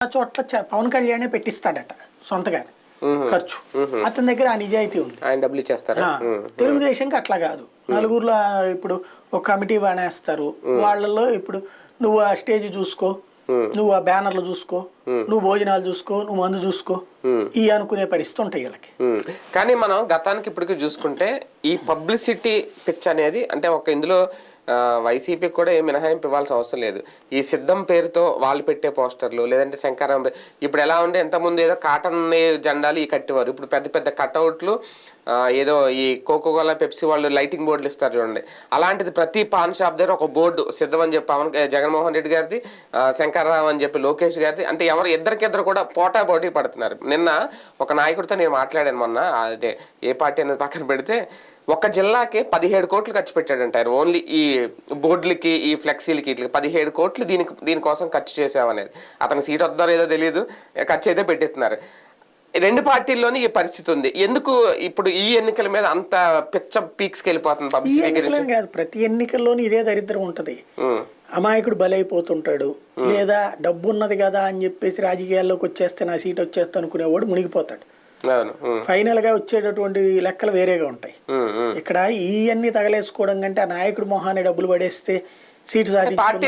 చోట్ల పవన్ కళ్యాణ్ పెట్టిస్తాడట సొంతగా ఖర్చు. అతని దగ్గర ఆ నిజాయితీ ఉంది. ఆయన డబ్బులు ఇచ్చేస్తారా? తెలుగుదేశంకి అట్లా కాదు. నలుగురులో ఇప్పుడు ఒక కమిటీ బానేస్తారు. వాళ్ళలో ఇప్పుడు నువ్వు ఆ స్టేజ్ చూసుకో, నువ్వు ఆ బ్యానర్లు చూసుకో, నువ్వు భోజనాలు చూసుకో, నువ్వు మందు చూసుకో, ఈ అనుకునే పరిస్థితి ఉంటాయి వీళ్ళకి. కానీ మనం గతానికి ఇప్పటికీ చూసుకుంటే ఈ పబ్లిసిటీ పిచ్ అనేది అంటే ఒక ఇందులో వైసీపీకి కూడా ఏం మినహాయింపు ఇవ్వాల్సిన అవసరం లేదు. ఈ సిద్ధం పేరుతో వాళ్ళు పెట్టే పోస్టర్లు లేదంటే శంకరాం ఇప్పుడు ఎలా ఉంటే ఎంతమంది ఏదో కాటన్ జెండాలు ఈ కట్టేవారు, ఇప్పుడు పెద్ద పెద్ద కట్అవుట్లు ఏదో ఈ కోకోకోలా పెప్సీ వాళ్ళు లైటింగ్ బోర్డులు ఇస్తారు చూడండి. అలాంటిది ప్రతి పాన్ షాప్ దగ్గర ఒక బోర్డు సిద్ధం అని చెప్పి జగన్మోహన్ రెడ్డి గారిది, శంకర్రావు అని చెప్పి లోకేష్ గారిది, అంటే ఎవరు ఇద్దరికిద్దరు కూడా పోటీ పడుతున్నారు. నిన్న ఒక నాయకుడితో నేను మాట్లాడాను మొన్న, అదే ఏ పార్టీ అనేది పక్కన పెడితే, ఒక జిల్లాకి 17 కోట్లు ఖర్చు పెట్టాడంటారు ఓన్లీ ఈ బోర్డులకి ఈ ఫ్లెక్సీలకి ఇట్లకి 17 కోట్లు దీనికోసం ఖర్చు చేసామనేది. అతనికి సీట్ వద్దారో ఏదో తెలియదు, ఖర్చు అయితే పెట్టిస్తున్నారు. రెండు పార్టీల్లోని ఈ పరిస్థితి ఉంది. ఎందుకు ఇప్పుడు ఈ ఎన్నికల మీద అంత పిచ్చ పీక్స్కి వెళ్ళిపోతుంది పబ్లిసిటీ? ప్రతి ఎన్నికల్లోని ఇదే దరిద్రం ఉంటది. అమాయకుడు బలైపోతుంటాడు, లేదా డబ్బు ఉన్నది కదా అని చెప్పేసి రాజకీయాల్లోకి వచ్చేస్తే నా సీట్ వచ్చేస్తా అనుకునేవాడు మునిగిపోతాడు. ఫైనల్ గా వచ్చేటటువంటి లెక్కలు వేరేగా ఉంటాయి. ఇక్కడ ఈ అన్ని తగలేసుకోవడం కంటే ఆ నాయకుడు మొహాన్ని డబ్బులు పడేస్తే సీటు సాధించుకోవడం.